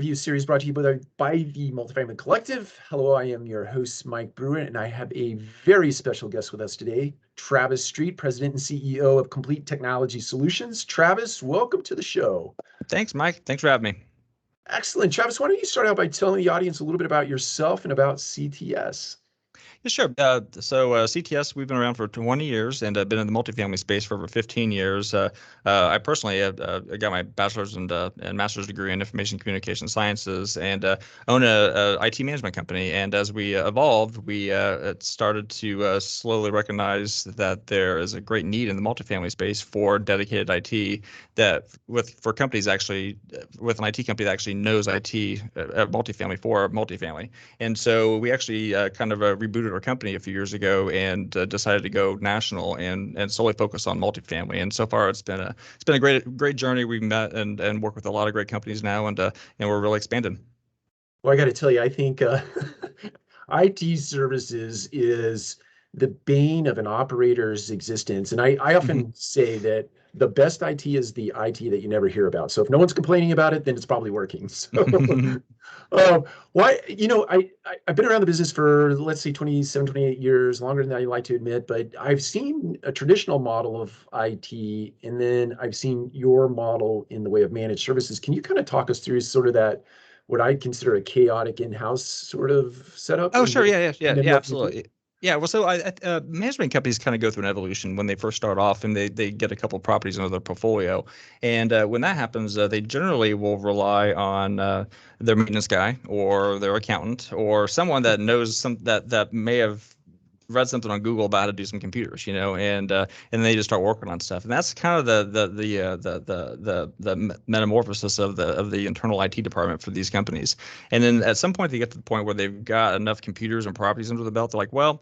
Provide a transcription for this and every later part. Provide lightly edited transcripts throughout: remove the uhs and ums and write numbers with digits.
review series brought to you by the Multifamily Collective. Hello, I am your host, Mike Brewer, and I have a very special guest with us today, Travis Street, President and CEO of Complete Technology Solutions. Travis, welcome to the show. Thanks, Mike. Thanks for having me. Excellent. Travis, why don't you start out by telling the audience a little bit about yourself and about CTS? Yeah, sure. CTS, we've been around for 20 years and been in the multifamily space for over 15 years. I personally got my bachelor's and master's degree in information communication sciences and own a IT management company. And as we evolved, we started to slowly recognize that there is a great need in the multifamily space for dedicated IT for companies actually with an IT company that actually knows IT multifamily for multifamily. And so we actually kind of rebooted our company a few years ago and decided to go national and solely focus on multifamily. And so far, it's been a great journey. We've met and worked with a lot of great companies now, and we're really expanding. Well, I got to tell you, I think IT services is the bane of an operator's existence. And I often say that the best IT is the IT that you never hear about. So if no one's complaining about it, then it's probably working. So I've been around the business for, let's say, 27, 28 years, longer than I like to admit, but I've seen a traditional model of IT, and then I've seen your model in the way of managed services. Can you kind of talk us through sort of that, what I'd consider a chaotic in-house sort of setup? Oh, sure. Yeah, What you do? absolutely. Yeah, well, so management companies kind of go through an evolution when they first start off, and they get a couple of properties into their portfolio. And when that happens, they generally will rely on their maintenance guy or their accountant or someone that knows that may have read something on Google about how to do some computers, and they just start working on stuff. And that's kind of the metamorphosis of the internal IT department for these companies. And then at some point they get to the point where they've got enough computers and properties under the belt. They're like, well,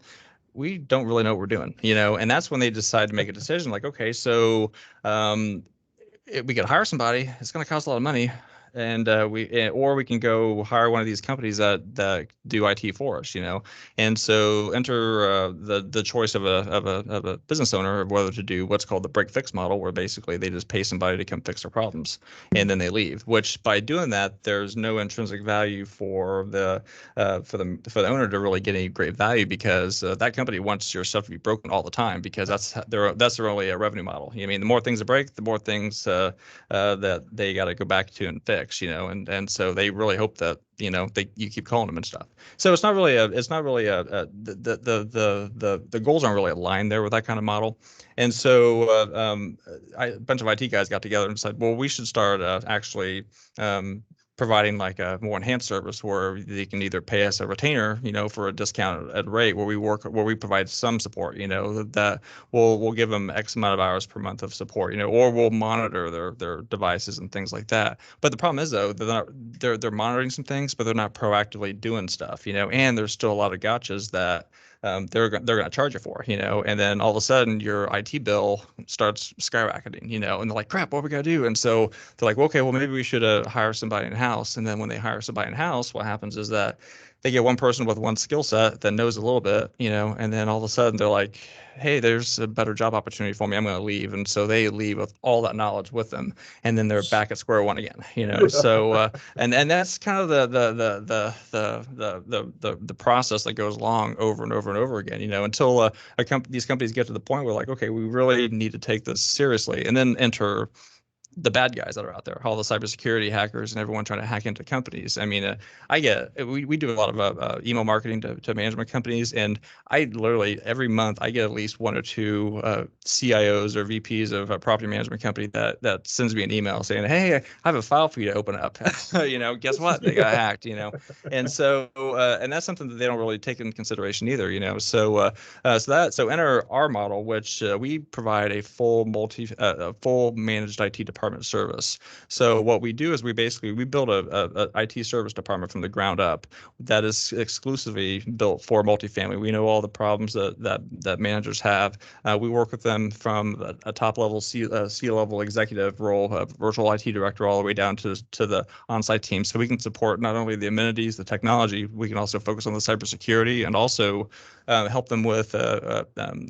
we don't really know what we're doing, and that's when they decide to make a decision like, okay, so we could hire somebody. It's going to cost a lot of money. And or we can go hire one of these companies that do IT for us, And so enter the choice of a business owner of whether to do what's called the break fix model, where basically they just pay somebody to come fix their problems and then they leave. Which by doing that, there's no intrinsic value for the owner to really get any great value, because that company wants your stuff to be broken all the time, because that's their only revenue model. I mean, the more things that break, the more things that they got to go back to and fix. And so they really hope that you keep calling them and stuff. So it's not really the goals aren't really aligned there with that kind of model. And so a bunch of IT guys got together and said, well, we should start actually providing like a more enhanced service where they can either pay us a retainer, for a discounted rate, where we provide some support, that we'll give them X amount of hours per month of support, or we'll monitor their devices and things like that. But the problem is, though, they're monitoring some things, but they're not proactively doing stuff, and there's still a lot of gotchas that they're going to charge you for, and then all of a sudden your IT bill starts skyrocketing, and they're like, crap, what are we going to do? And so they're like, well, okay, well, maybe we should hire somebody in-house. And then when they hire somebody in-house, what happens is that they get one person with one skill set that knows a little bit, and then all of a sudden they're like, hey, there's a better job opportunity for me. I'm going to leave. And so they leave with all that knowledge with them, and then they're back at square one again, So and that's kind of the process that goes along over and over and over again, until these companies get to the point where like, okay, we really need to take this seriously, and then enter the bad guys that are out there, all the cybersecurity hackers and everyone trying to hack into companies. I mean, we do a lot of email marketing to management companies, and I literally every month I get at least one or two CIOs or VPs of a property management company that sends me an email saying, hey, I have a file for you to open up. Guess what? They got hacked. And so and that's something that they don't really take into consideration either. So enter our model, which we provide a full managed IT department service. So what we do is we build a IT service department from the ground up that is exclusively built for multifamily. We know all the problems that managers have. We work with them from a top level C-level executive role, a virtual IT director, all the way down to the on-site team. So we can support not only the amenities, the technology, we can also focus on the cybersecurity and also help them with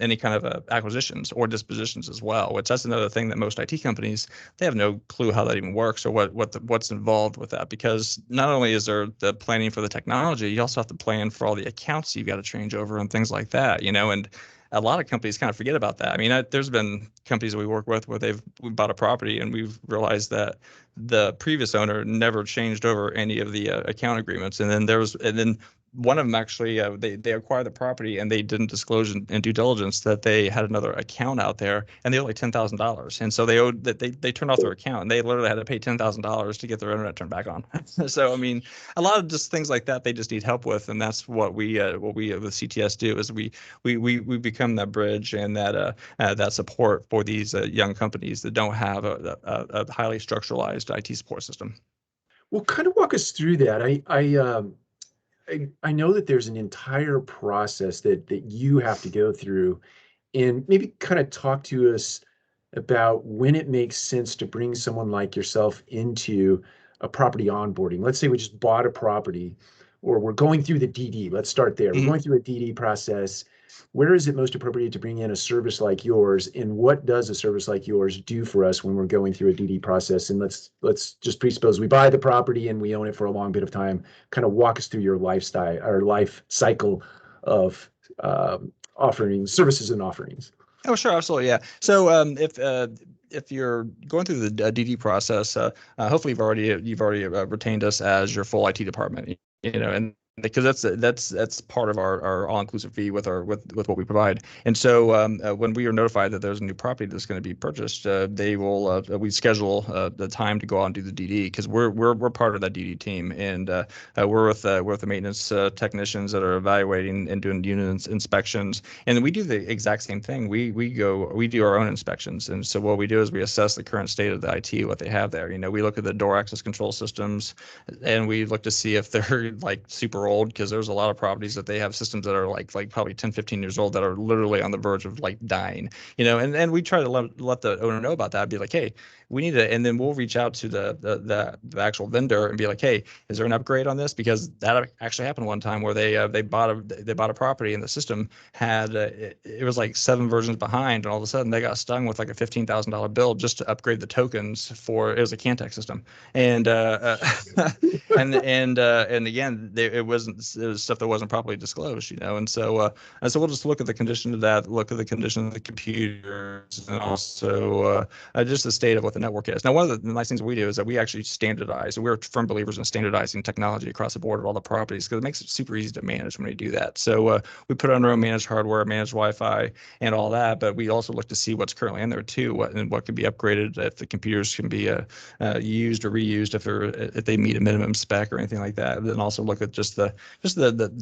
any kind of acquisitions or dispositions as well, which that's another thing that most IT companies, they have no clue how that even works or what's involved with that. Because not only is there the planning for the technology, you also have to plan for all the accounts you've got to change over and things like that, and a lot of companies kind of forget about that. I mean, there's been companies that we work with where we bought a property and we've realized that the previous owner never changed over any of the account agreements, and then one of them actually they acquired the property and they didn't disclose in due diligence that they had another account out there and they owed like $10,000, and so they turned off their account and they literally had to pay $10,000 to get their internet turned back on. So I mean, a lot of just things like that they just need help with, and that's what we with CTS do is we become that bridge and that support for these young companies that don't have a highly structuralized IT support system. Well, kind of walk us through that. I know that there's an entire process that you have to go through, and maybe kind of talk to us about when it makes sense to bring someone like yourself into a property onboarding. Let's say we just bought a property, or we're going through the DD. Let's start there. We're Mhm. going through a DD process. Where is it most appropriate to bring in a service like yours, and what does a service like yours do for us when we're going through a DD process? And let's just presuppose we buy the property and we own it for a long bit of time. Kind of walk us through your lifestyle or life cycle of offering services and offerings. Oh, sure, absolutely, yeah. So, if you're going through the DD process, hopefully you've already retained us as your full IT department, and because that's part of our all-inclusive fee with what we provide. And so, when we are notified that there's a new property that's going to be purchased, we schedule the time to go out and do the DD because we're part of that DD team, and we're with the maintenance technicians that are evaluating and doing unit inspections. And we do the exact same thing. We do our own inspections. And so what we do is we assess the current state of the IT, what they have there. We look at the door access control systems, and we look to see if they're like super old, because there's a lot of properties that they have systems that are like probably 10, 15 years old that are literally on the verge of like dying. And we try to let the owner know about that, be like, hey, we need to, and then we'll reach out to the actual vendor and be like, hey, is there an upgrade on this? Because that actually happened one time where they bought a property and the system had it was like 7 versions behind, and all of a sudden they got stung with like a $15,000 bill just to upgrade the tokens for it was a Cantex system, and and again it was stuff that wasn't properly disclosed, and so we'll just look at the condition of that, look at the condition of the computers, and also just the state of what the network is. Now, one of the nice things we do is that we actually standardize, and we're firm believers in standardizing technology across the board of all the properties because it makes it super easy to manage when we do that. So we put on our own managed hardware, managed Wi-Fi, and all that, but we also look to see what's currently in there too, what can be upgraded, if the computers can be used or reused if they meet a minimum spec or anything like that. And then also look at just the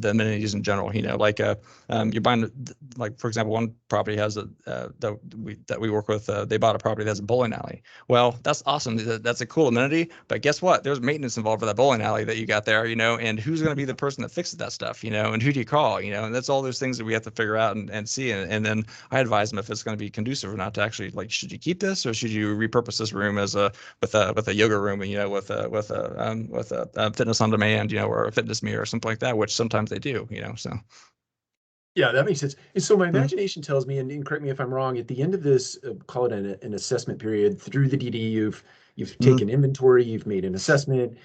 amenities in general. You're buying, like for example, one property has that we work with. They bought a property that has a bowling alley. Well, that's awesome. That's a cool amenity, but guess what? There's maintenance involved for that bowling alley that you got there, and who's going to be the person that fixes that stuff, and who do you call, and that's all those things that we have to figure out and see. And then I advise them if it's going to be conducive or not to actually, like, should you keep this or should you repurpose this room as with a yoga room, with a fitness on demand, or a fitness mirror or something like that, which sometimes they do, so. Yeah, that makes sense. And so my Mhm. imagination tells me, and correct me if I'm wrong, at the end of this, call it an assessment period through the DD, you've Mhm. taken inventory, you've made an assessment,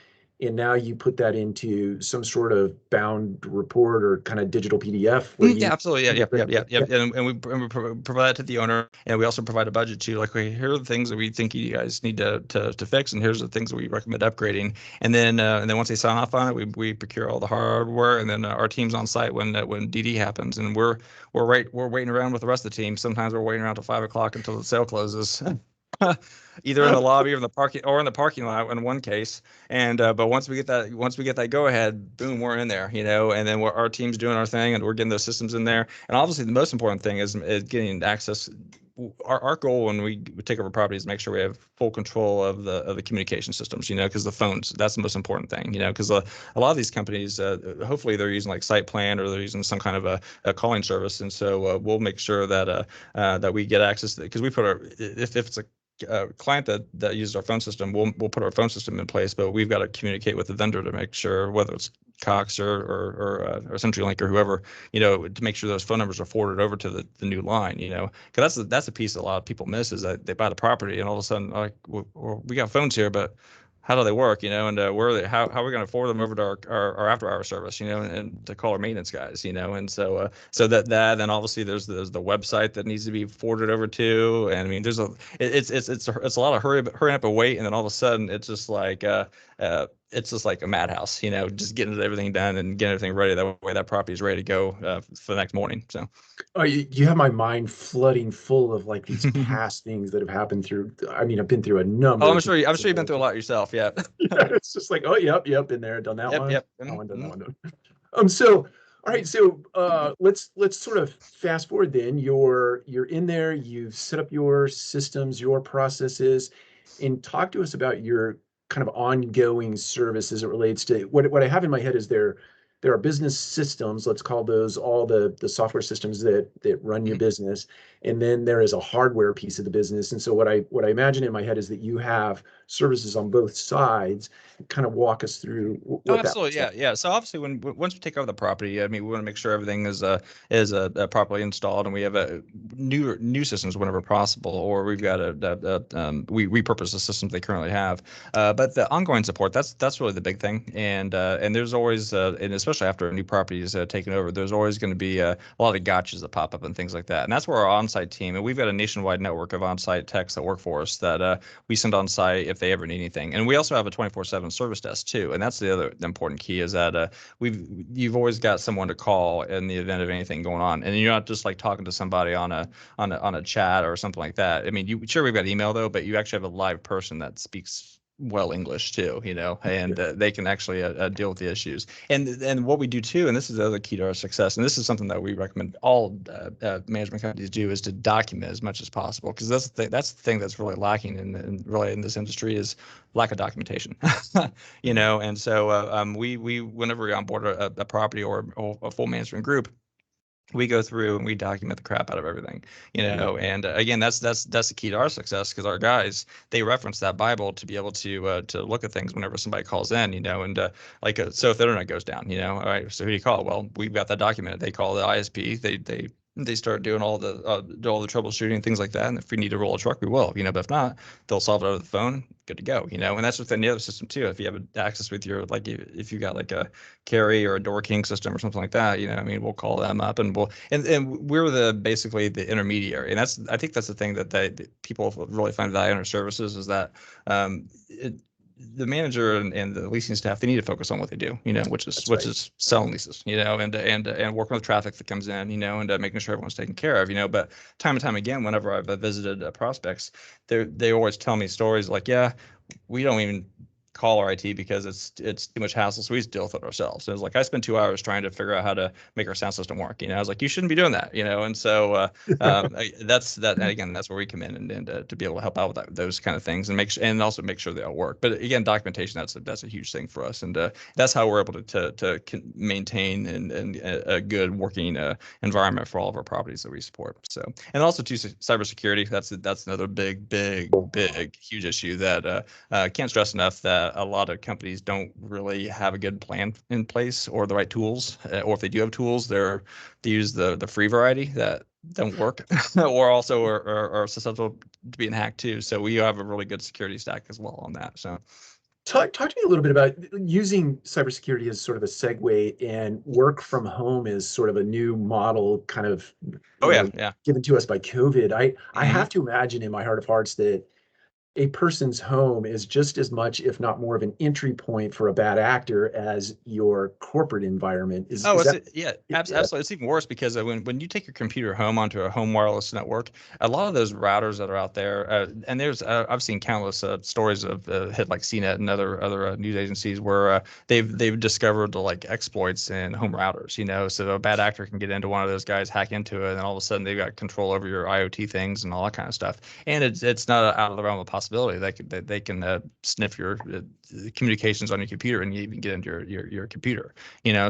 and now you put that into some sort of bound report or kind of digital PDF where Yeah, you, absolutely. Yeah, yeah, yeah, yeah, yeah, yeah. yeah, And we provide that to the owner, and we also provide a budget too. Like, okay, here are the things that we think you guys need to fix, and here's the things that we recommend upgrading. And then once they sign off on it, we procure all the hardware, and then our team's on site when DD happens, and we're waiting around with the rest of the team. Sometimes we're waiting around till 5 o'clock until the sale closes. Either in the lobby or in the parking lot in one case. And but once we get that go ahead, boom, we're in there, and then our team's doing our thing and we're getting those systems in there. And obviously the most important thing is getting access. Our goal when we take over properties is make sure we have full control of the communication systems, because the phones, that's the most important thing, because a lot of these companies, hopefully they're using like SitePlan or they're using some kind of a calling service. And so we'll make sure that we get access to it, because we put if it's a client that uses our phone system, we'll put our phone system in place, but we've got to communicate with the vendor to make sure, whether it's Cox or CenturyLink or whoever, to make sure those phone numbers are forwarded over to the new line, because that's a piece that a lot of people miss, is that they buy the property and all of a sudden, like, well, we got phones here, but how do they work, and where are they, how are we going to forward them over to our after hour service, and to call our maintenance guys, and so that then obviously there's the website that needs to be forwarded over to, and I mean there's it's a lot of hurry up and wait, and then all of a sudden it's just like a madhouse, just getting everything done and getting everything ready. That way that property is ready to go for the next morning. So. Oh, you have my mind flooding full of like these past things that have happened through. I mean, I've been through a number Oh, of I'm sure you've been through a lot yourself. Yeah. Yeah, it's just like, oh, yep, been there, done that Yep. one, Yep. that one, done that Mm-hmm. one, done. So, all right, so let's sort of fast forward then. You're in there, you've set up your systems, your processes, and talk to us about your kind of ongoing service as it relates to what I have in my head is there are business systems, let's call those all the software systems that run your business, and then there is a hardware piece of the business. And so what I imagine in my head is that you have services on both sides. Kind of walk us through Oh, what that absolutely. looks like. Yeah. Yeah. So obviously once we take over the property, I mean, we want to make sure everything is properly installed, and we have new systems whenever possible, or we've got we repurpose the systems they currently have. But the ongoing support, that's really the big thing. And there's always and especially after a new property is taken over, there's always going to be a lot of gotchas that pop up and things like that. And that's where our on-site team, and we've got a nationwide network of on-site techs that work for us that we send on site if they ever need anything. And we also have a 24/7 service desk too. And that's the other important key, is that you've always got someone to call in the event of anything going on, and you're not just like talking to somebody on a chat or something like that. I mean, sure, we've got email though, but you actually have a live person that speaks well English too, and they can actually deal with the issues. And what we do too, and this is the other key to our success, and this is something that we recommend all management companies do, is to document as much as possible, because that's the thing that's really lacking really in this industry, is lack of documentation. And so we whenever we onboard a property or a full management group, we go through and we document the crap out of everything, Yeah, and again, that's the key to our success, because our guys, they reference that Bible to be able to look at things whenever somebody calls in, and so if the internet goes down, all right, so who do you call? Well, we've got that documented. They call the ISP, they start doing all the troubleshooting, things like that, and if we need to roll a truck, we will, but if not, they'll solve it over the phone, good to go, and that's within the other system too. If you have access with your, like, if you got like a Carry or a Door King system or something like that, I mean, we'll call them up, and we're basically the intermediary, and I think that's the thing that people really find value in our services, is that the manager and the leasing staff, they need to focus on what they do, which is that's right. selling leases, and working with traffic that comes in, and making sure everyone's taken care of, But time and time again, whenever I've visited prospects, they always tell me stories like, yeah, we don't even call our IT because it's too much hassle, so we just deal with it ourselves. And it was like, I spent 2 hours trying to figure out how to make our sound system work. I was like, you shouldn't be doing that, And so that's that. And again, that's where we come in and to be able to help out with those kind of things, and and also make sure they all work. But again, documentation, that's a huge thing for us, and that's how we're able to maintain and a good working environment for all of our properties that we support. So, and also to cybersecurity, that's another big huge issue that can't stress enough, that a lot of companies don't really have a good plan in place or the right tools, or if they do have tools, they use the free variety that don't work, or also are susceptible to being hacked too. So we have a really good security stack as well on that. So. Talk to me a little bit about using cybersecurity as sort of a segue, and work from home is sort of a new model, kind of, Oh yeah, yeah. given to us by COVID. I Hmm. have to imagine in my heart of hearts that a person's home is just as much, if not more, of an entry point for a bad actor as your corporate environment. Oh, Is that? yeah, Yeah, absolutely. It's even worse because when you take your computer home onto a home wireless network, a lot of those routers that are out there, and there's I've seen countless stories of hit like CNET and other news agencies where they've discovered like exploits in home routers. So a bad actor can get into one of those guys, hack into it, and all of a sudden they've got control over your IoT things and all that kind of stuff. And it's not out of the realm of possibility possibility that they can sniff your communications on your computer and even get into your computer.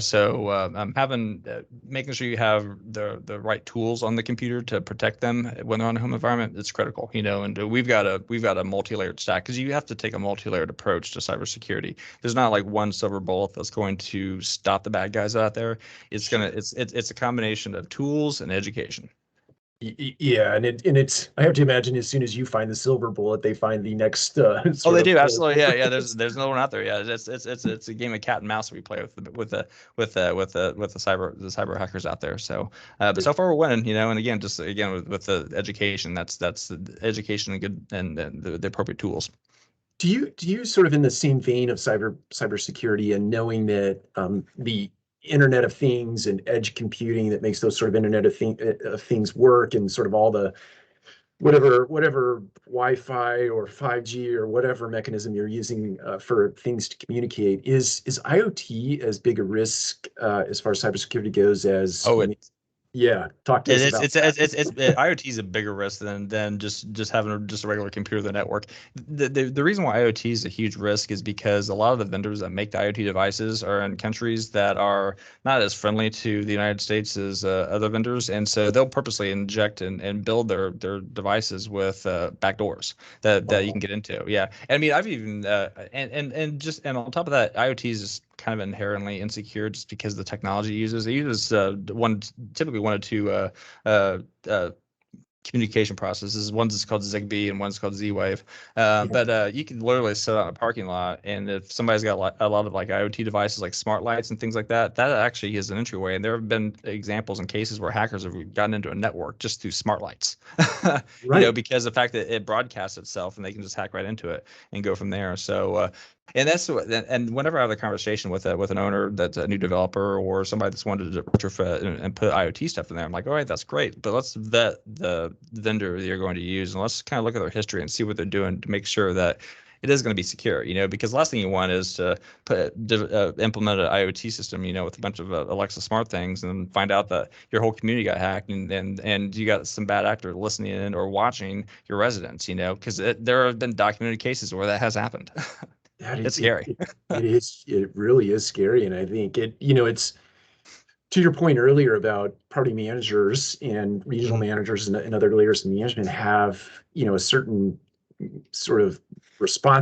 So having making sure you have the right tools on the computer to protect them when they're on a home environment is critical. And we've got a multi-layered stack, because you have to take a multi-layered approach to cybersecurity. There's not like one silver bullet that's going to stop the bad guys out there. Sure. It's a combination of tools and education. Yeah, and it's I have to imagine as soon as you find the silver bullet, they find the next Oh, sort they of do, bullet. absolutely. Yeah. There's no one out there. Yeah, it's a game of cat and mouse we play with the cyber hackers out there. So, but so far we're winning. And again, just again with the education, that's the education and good and the appropriate tools. Do you sort of, in the same vein of cybersecurity and knowing that the Internet of Things and edge computing that makes those sort of Internet of Things work, and sort of all the whatever Wi-Fi or 5G or whatever mechanism you're using for things to communicate, is IoT as big a risk as far as cybersecurity goes as Oh, yeah, talk to us about that. IoT is a bigger risk than just having just a regular computer, the network. The reason why IoT is a huge risk is because a lot of the vendors that make the IoT devices are in countries that are not as friendly to the United States as other vendors, and so they'll purposely inject and build their devices with backdoors that you Oh, can get into. Yeah, and I mean, I've even and on top of that, IoT is just kind of inherently insecure just because of the technology it uses. It uses typically one of two uh, uh, communication processes. One's called Zigbee and one's called Z-Wave. yeah, But you can literally sit out in a parking lot, and if somebody's got a lot of like IoT devices, like smart lights and things like that, that actually is an entryway. And there have been examples and cases where hackers have gotten into a network just through smart lights, right. because the fact that it broadcasts itself and they can just hack right into it and go from there. So. And that's what, and whenever I have a conversation with an owner that's a new developer or somebody that's wanted to retrofit and put IoT stuff in there, I'm like, all right, that's great, but let's vet the vendor that you're going to use, and let's kind of look at their history and see what they're doing to make sure that it is going to be secure. Because the last thing you want is to implement an IoT system, with a bunch of Alexa smart things, and find out that your whole community got hacked, and you got some bad actor listening in or watching your residents. Because there have been documented cases where that has happened. That It's it, scary. it it is, it really is scary. And I think it's, to your point earlier about party managers and regional Mhm. managers and other layers of management have, a certain sort of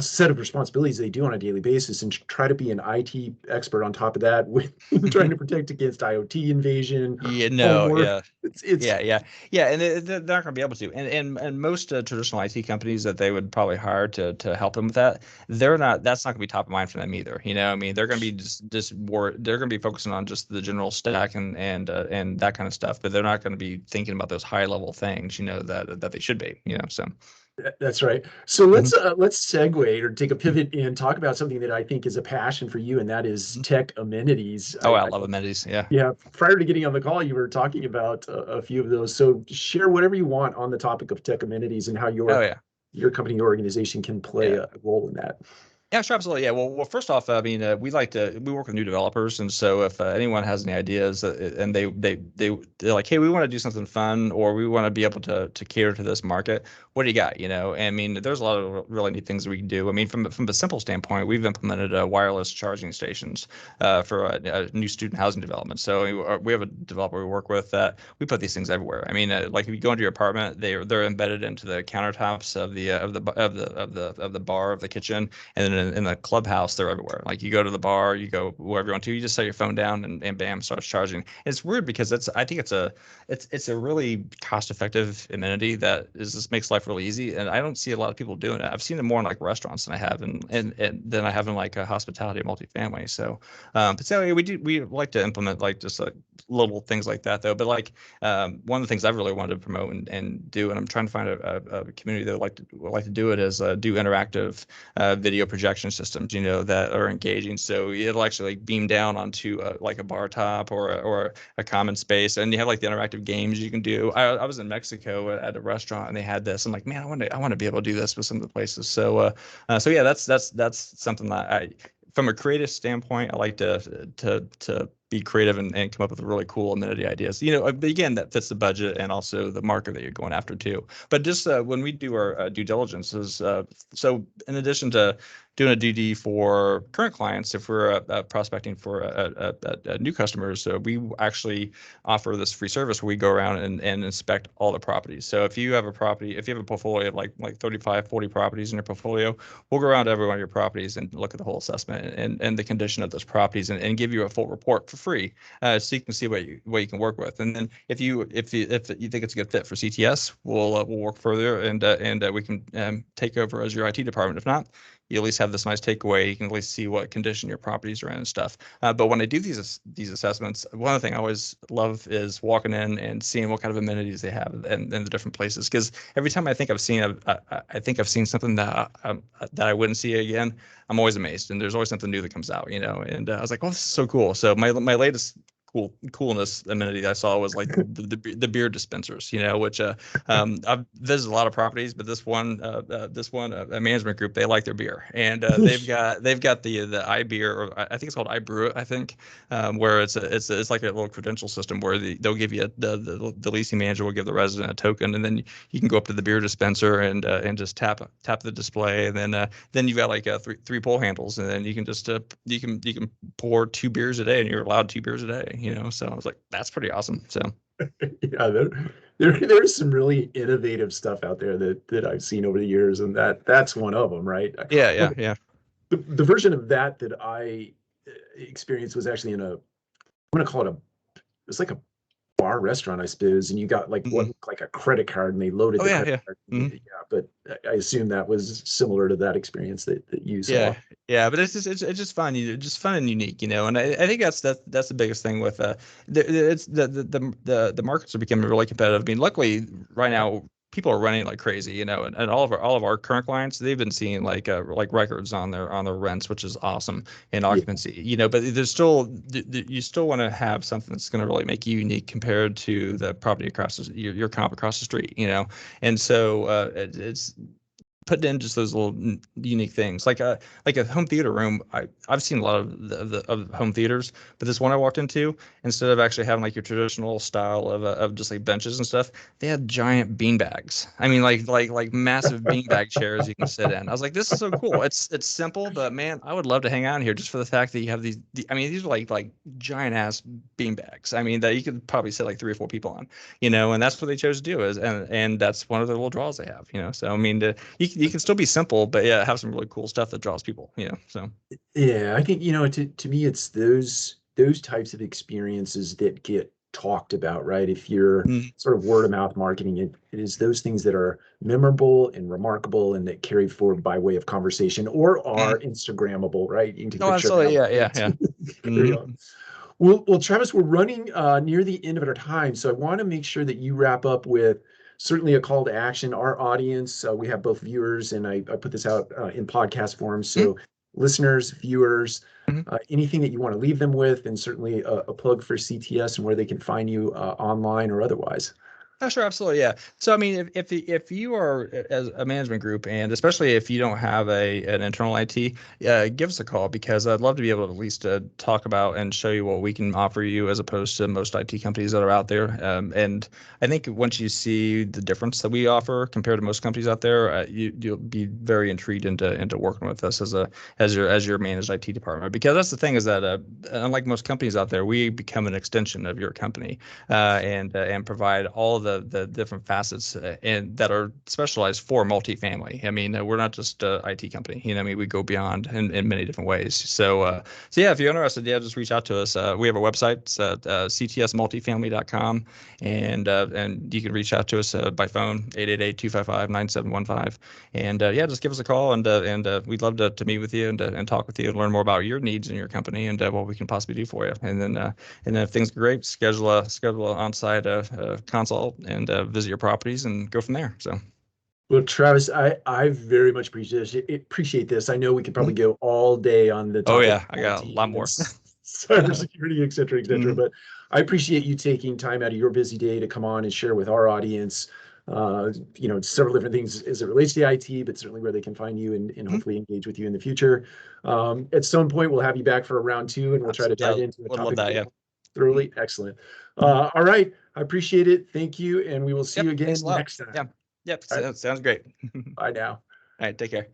set of responsibilities they do on a daily basis, and try to be an IT expert on top of that with trying to protect against IoT invasion, Yeah, no, homework. yeah. It's Yeah, and they're not going to be able to. And most traditional IT companies that they would probably hire to help them with that, they're not. That's not going to be top of mind for them either. I mean, they're going to be just more. They're going to be focusing on just the general stack and that kind of stuff, but they're not going to be thinking about those high level things. That they should be. So. That's right. So Mhm. let's segue or take a pivot and talk about something that I think is a passion for you, and that is Mhm. tech amenities. Oh, I love amenities. Yeah. Yeah, prior to getting on the call, you were talking about a few of those. So share whatever you want on the topic of tech amenities and how Oh, your yeah. your company, your organization can play Yeah. a role in that. Yeah, sure, absolutely. Yeah. Well, first off, I mean, we work with new developers, and so if anyone has any ideas and they're like, hey, we want to do something fun, or we want to be able to cater to this market, what do you got? I mean, there's a lot of really neat things that we can do. I mean, from a simple standpoint, we've implemented wireless charging stations for a new student housing development. So we have a developer we work with that we put these things everywhere. I mean, like if you go into your apartment, they're embedded into the countertops of the bar of the kitchen, and then in the clubhouse, they're everywhere. Like you go to the bar, you go wherever you want to, you just set your phone down and bam, starts charging. And it's weird because I think it's a really cost effective amenity that just makes life really easy. And I don't see a lot of people doing it. I've seen it more in like restaurants than I have and than I have in like a hospitality multifamily. So, but so we like to implement like just like little things like that though. But like one of the things I've really wanted to promote and do, and I'm trying to find a community that would like to do it, is do interactive video projection systems, that are engaging. So it'll actually like beam down onto like a bar top or a common space, and you have like the interactive games you can do. I was in Mexico at a restaurant, and they had this. I'm like, man, I want to be able to do this with some of the places. So yeah, that's something that from a creative standpoint, I like to be creative and come up with really cool amenity ideas. But again, that fits the budget and also the market that you're going after too. But just when we do our due diligences, so in addition to doing a DD for current clients, if we're prospecting for new customers, we actually offer this free service where we go around and inspect all the properties. So if you have a portfolio of like 35, 40 properties in your portfolio, we'll go around to every one of your properties and look at the whole assessment and the condition of those properties and give you a full report for free, so you can see what you can work with. And then if you think it's a good fit for CTS, we'll work further and we can take over as your IT department. If not, you at least have this nice takeaway. You can at least see what condition your properties are in and stuff. But when I do these assessments, one of the things I always love is walking in and seeing what kind of amenities they have in the different places. Because every time I think I've seen something that I wouldn't see again, I'm always amazed. And there's always something new that comes out, And I was like, oh, this is so cool. So my latest coolness amenity that I saw was like the beer dispensers, which I've visited a lot of properties, but this one a management group, they like their beer, and they've got the iBeer, or I think it's called iBrew It, I think, where it's like a little credential system where they'll give you the leasing manager will give the resident a token, and then you can go up to the beer dispenser and just tap the display, and then you've got like three pull handles, and then you can just you can pour 2 beers a day, and you're allowed 2 beers a day. So I was like, that's pretty awesome. So Yeah, there's some really innovative stuff out there that I've seen over the years, and that's one of them, right? yeah. The version of that I experienced was actually I'm gonna call it it's like a bar restaurant, I suppose, and you got like what Mm-hmm. looked like a credit card, and they loaded Oh the yeah, credit yeah. card. Mm-hmm. Yeah, but I assume that was similar to that experience that you saw. Yeah, but it's just fun, just fun and unique, And I think that's the biggest thing with it's the markets are becoming really competitive. I mean, luckily right now people are running like crazy, and all of our current clients, they've been seeing like records on their rents, which is awesome, and Yeah. occupancy, but there's still you still want to have something that's going to really make you unique compared to the property across your comp across the street, and so it's putting in just those little unique things like a home theater room. I've seen a lot of home theaters, but this one I walked into, instead of actually having like your traditional style of just like benches and stuff, they had giant bean bags. I mean, like massive beanbag chairs you can sit in. I was like, this is so cool. It's simple, but man, I would love to hang out here just for the fact that you have I mean, these are like giant ass beanbags. I mean, that you could probably sit like 3 or 4 people on, and that's what they chose to do and that's one of the little draws they have, So I mean, you can still be simple, but yeah, have some really cool stuff that draws people, So Yeah, I think, to me, it's those types of experiences that get talked about, right? If you're mm, sort of word of mouth marketing, it is those things that are memorable and remarkable and that carry forward by way of conversation or mm. are Instagrammable, right? You can take a Oh, picture of absolutely, them. yeah. Carry Hmm. on. Well, Travis, we're running near the end of our time, so I want to make sure that you wrap up with certainly a call to action. Our audience, we have both viewers, and I put this out in podcast form. So, listeners, viewers, Hmm. anything that you want to leave them with, and certainly a plug for CTS and where they can find you online or otherwise. Oh, sure, absolutely, yeah. So, I mean, if you are as a management group, and especially if you don't have an internal IT, give us a call because I'd love to be able to at least talk about and show you what we can offer you as opposed to most IT companies that are out there. And I think once you see the difference that we offer compared to most companies out there, you'll be very intrigued into working with us as your managed IT department. Because that's the thing is that unlike most companies out there, we become an extension of your company and provide all of the different facets and that are specialized for multifamily. I mean, we're not just a IT company. I mean, we go beyond in many different ways. So yeah, if you're interested, yeah, just reach out to us. We have a website, it's ctsmultifamily.com, and you can reach out to us by phone, 888-255-9715. And yeah, just give us a call, and we'd love to meet with you and talk with you and learn more about your needs in your company and what we can possibly do for you. And then if things are great, schedule a on-site consult and visit your properties and go from there. So Well, Travis, I very much appreciate this. I know we could probably mhm. go all day on the Oh topic yeah, of I got a IT lot and more. cybersecurity, et cetera, Mhm. but I appreciate you taking time out of your busy day to come on and share with our audience, several different things as it relates to IT, but certainly where they can find you and Mhm. hopefully engage with you in the future. At some point, we'll have you back for a round 2, and we'll try to Yeah, dive into a would love topic a that. little Yeah. more. Thoroughly excellent. All right. I appreciate it. Thank you. And we will see Yep. you again Thanks a lot. next time. Yeah. Yep. All right. Sounds great. All Bye now. right. Take care.